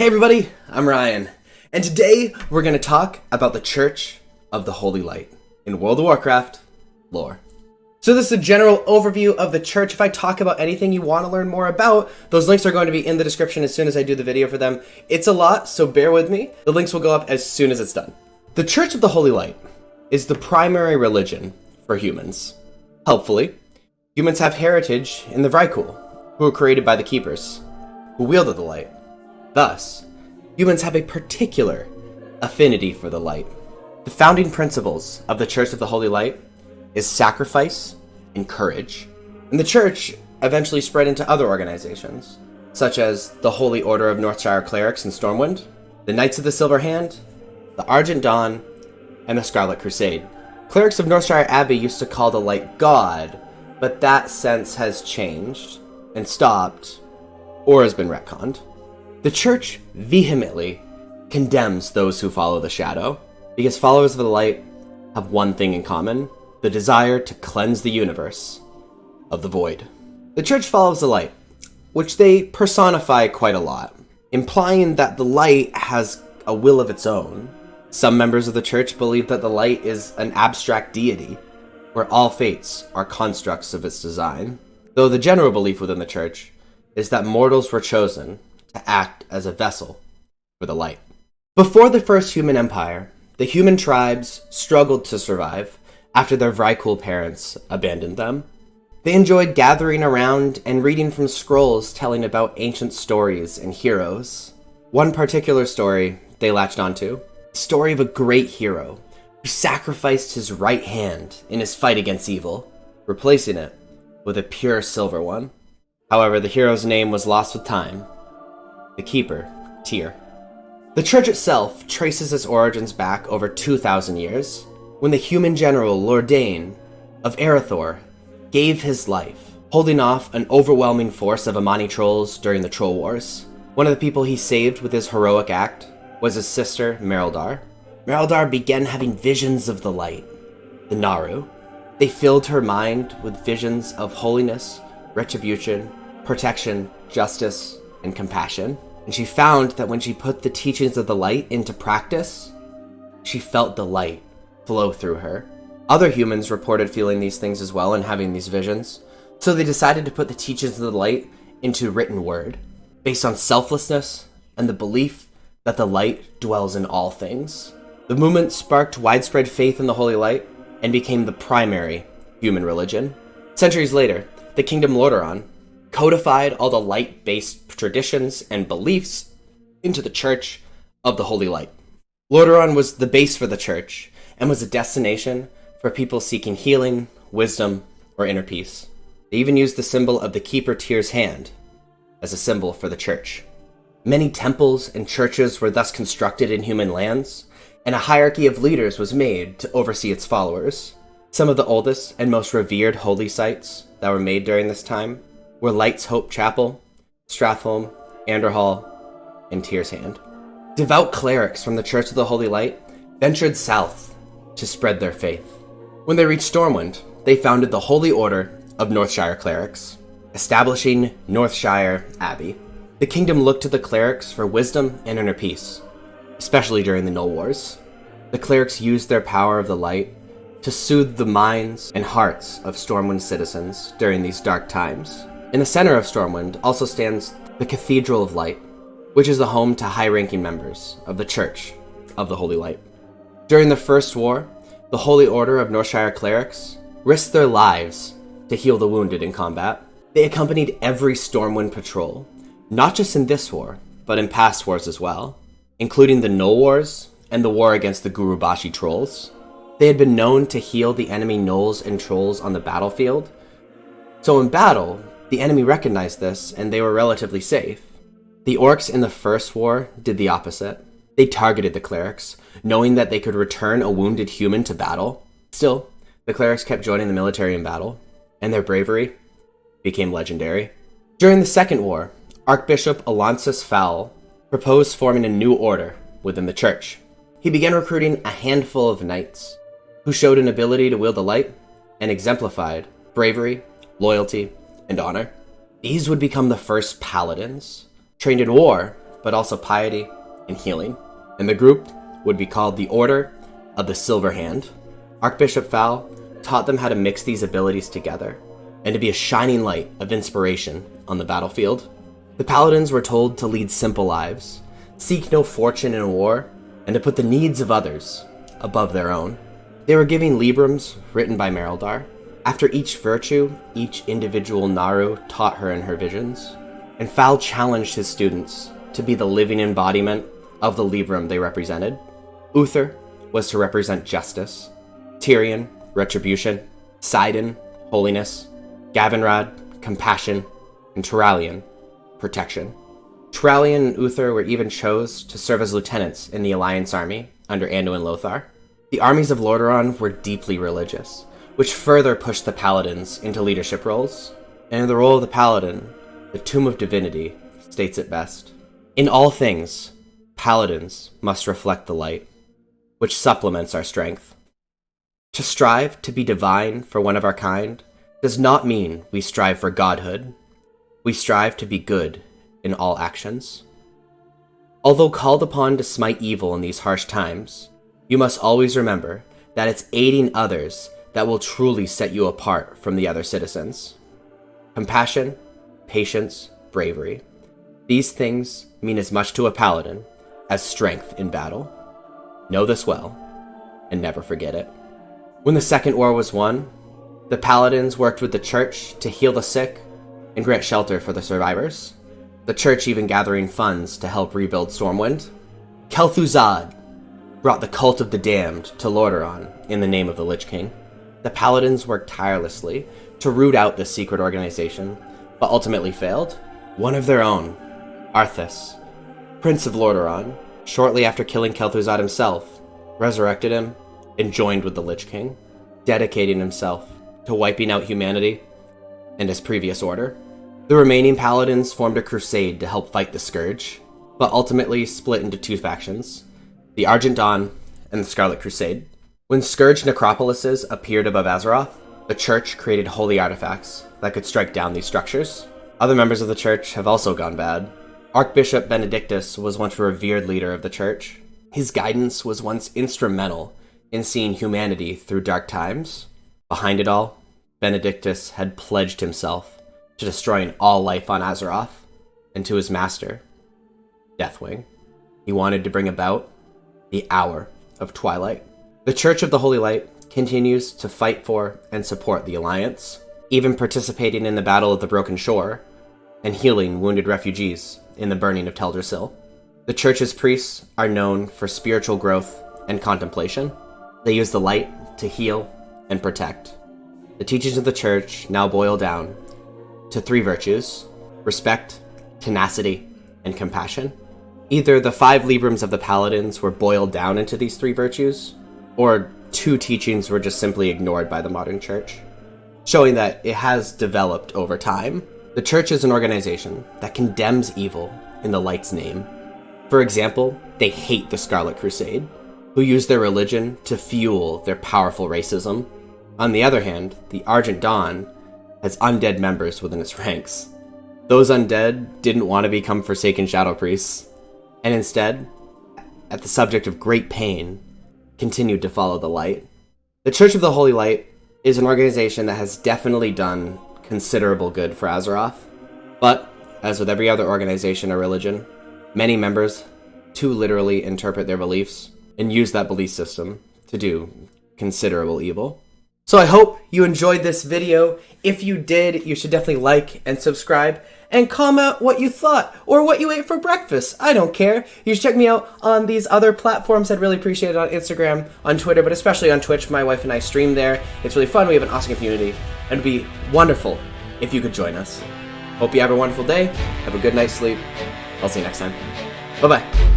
Hey everybody, I'm Ryan, and today we're going to talk about the Church of the Holy Light in World of Warcraft lore. So this is a general overview of the church. If I talk about anything you want to learn more about, those links are going to be in the description as soon as I do the video for them. It's a lot, so bear with me. The links will go up as soon as it's done. The Church of the Holy Light is the primary religion for humans. Helpfully, humans have heritage in the Vrykul, who were created by the Keepers, who wielded the light. Thus, humans have a particular affinity for the light. The founding principles of the Church of the Holy Light is sacrifice and courage. And the church eventually spread into other organizations, such as the Holy Order of Northshire Clerics in Stormwind, the Knights of the Silver Hand, the Argent Dawn, and the Scarlet Crusade. Clerics of Northshire Abbey used to call the light God, but that sense has changed and stopped, or has been retconned. The church vehemently condemns those who follow the shadow, because followers of the light have one thing in common: the desire to cleanse the universe of the void. The church follows the light, which they personify quite a lot, implying that the light has a will of its own. Some members of the church believe that the light is an abstract deity, where all fates are constructs of its design, though the general belief within the church is that mortals were chosen to act as a vessel for the light. Before the first human empire, the human tribes struggled to survive after their Vrykul parents abandoned them. They enjoyed gathering around and reading from scrolls telling about ancient stories and heroes. One particular story they latched onto, the story of a great hero who sacrificed his right hand in his fight against evil, replacing it with a pure silver one. However, the hero's name was lost with time: the Keeper, Tyr. The church itself traces its origins back over 2,000 years, when the human general Lordain of Arathor gave his life, holding off an overwhelming force of Amani Trolls during the Troll Wars. One of the people he saved with his heroic act was his sister, Mereldar. Mereldar began having visions of the light, the Naru. They filled her mind with visions of holiness, retribution, protection, justice, and compassion. And she found that when she put the teachings of the light into practice, she felt the light flow through her. Other humans reported feeling these things as well and having these visions, so they decided to put the teachings of the light into written word, based on selflessness and the belief that the light dwells in all things. The movement sparked widespread faith in the Holy Light and became the primary human religion. Centuries later, the Kingdom Lordaeron codified all the light-based traditions and beliefs into the Church of the Holy Light. Lordaeron was the base for the church and was a destination for people seeking healing, wisdom, or inner peace. They even used the symbol of the Keeper Tyr's hand as a symbol for the church. Many temples and churches were thus constructed in human lands, and a hierarchy of leaders was made to oversee its followers. Some of the oldest and most revered holy sites that were made during this time were Light's Hope Chapel, Stratholme, Andorhal, and Tyr's Hand. Devout clerics from the Church of the Holy Light ventured south to spread their faith. When they reached Stormwind, they founded the Holy Order of Northshire Clerics, establishing Northshire Abbey. The kingdom looked to the clerics for wisdom and inner peace, especially during the Gnoll Wars. The clerics used their power of the light to soothe the minds and hearts of Stormwind citizens during these dark times. In the center of Stormwind also stands the Cathedral of Light, which is the home to high-ranking members of the Church of the Holy Light. During the First War, the Holy Order of Northshire Clerics risked their lives to heal the wounded in combat. They accompanied every Stormwind patrol, not just in this war, but in past wars as well, including the Gnoll Wars and the war against the Gurubashi Trolls. They had been known to heal the enemy Gnolls and Trolls on the battlefield, so in battle, the enemy recognized this and they were relatively safe. The Orcs in the First War did the opposite. They targeted the clerics, knowing that they could return a wounded human to battle. Still, the clerics kept joining the military in battle, and their bravery became legendary. During the Second War, Archbishop Alonsus Faol proposed forming a new order within the church. He began recruiting a handful of knights who showed an ability to wield the light and exemplified bravery, loyalty, and honor. These would become the first Paladins, trained in war but also piety and healing. And the group would be called the Order of the Silver Hand. Archbishop Faol taught them how to mix these abilities together and to be a shining light of inspiration on the battlefield. The Paladins were told to lead simple lives, seek no fortune in war, and to put the needs of others above their own. They were giving librams written by Mereldar. After each virtue, each individual Naru taught her in her visions, and Faol challenged his students to be the living embodiment of the libram they represented. Uther was to represent justice, Tyrion, retribution, Saiden, holiness, Gavinrad, compassion, and Turalyon, protection. Turalyon and Uther were even chose to serve as lieutenants in the Alliance army under Anduin Lothar. The armies of Lordaeron were deeply religious, which further pushed the Paladins into leadership roles. And in the role of the Paladin, the Tomb of Divinity states it best. In all things, Paladins must reflect the light, which supplements our strength. To strive to be divine for one of our kind does not mean we strive for godhood. We strive to be good in all actions. Although called upon to smite evil in these harsh times, you must always remember that it's aiding others that will truly set you apart from the other citizens. Compassion, patience, bravery. These things mean as much to a paladin as strength in battle. Know this well, and never forget it. When the Second War was won, the Paladins worked with the Church to heal the sick and grant shelter for the survivors. The Church even gathering funds to help rebuild Stormwind. Kel'thuzad brought the cult of the damned to Lordaeron in the name of the Lich King. The Paladins worked tirelessly to root out this secret organization, but ultimately failed. One of their own, Arthas, Prince of Lordaeron, shortly after killing Kel'thuzad himself, resurrected him and joined with the Lich King, dedicating himself to wiping out humanity and his previous order. The remaining Paladins formed a crusade to help fight the Scourge, but ultimately split into two factions, the Argent Dawn and the Scarlet Crusade. When Scourge necropolises appeared above Azeroth, the Church created holy artifacts that could strike down these structures. Other members of the Church have also gone bad. Archbishop Benedictus was once a revered leader of the Church. His guidance was once instrumental in seeing humanity through dark times. Behind it all, Benedictus had pledged himself to destroying all life on Azeroth, and to his master, Deathwing. He wanted to bring about the Hour of Twilight. The Church of the Holy Light continues to fight for and support the Alliance, even participating in the Battle of the Broken Shore, and healing wounded refugees in the burning of Teldrassil. The Church's priests are known for spiritual growth and contemplation. They use the light to heal and protect. The teachings of the Church now boil down to three virtues: respect, tenacity, and compassion. Either the 5 librams of the Paladins were boiled down into these 3 virtues, or 2 teachings were just simply ignored by the modern Church, showing that it has developed over time. The Church is an organization that condemns evil in the light's name. For example, they hate the Scarlet Crusade, who use their religion to fuel their powerful racism. On the other hand, the Argent Dawn has undead members within its ranks. Those undead didn't want to become Forsaken Shadow Priests, and instead, at the subject of great pain, continued to follow the light. The Church of the Holy Light is an organization that has definitely done considerable good for Azeroth, but, as with every other organization or religion, many members too literally interpret their beliefs and use that belief system to do considerable evil. So I hope you enjoyed this video. If you did, you should definitely like and subscribe and comment what you thought or what you ate for breakfast. I don't care. You should check me out on these other platforms. I'd really appreciate it on Instagram, on Twitter, but especially on Twitch. My wife and I stream there. It's really fun. We have an awesome community. And it'd be wonderful if you could join us. Hope you have a wonderful day. Have a good night's sleep. I'll see you next time. Bye-bye.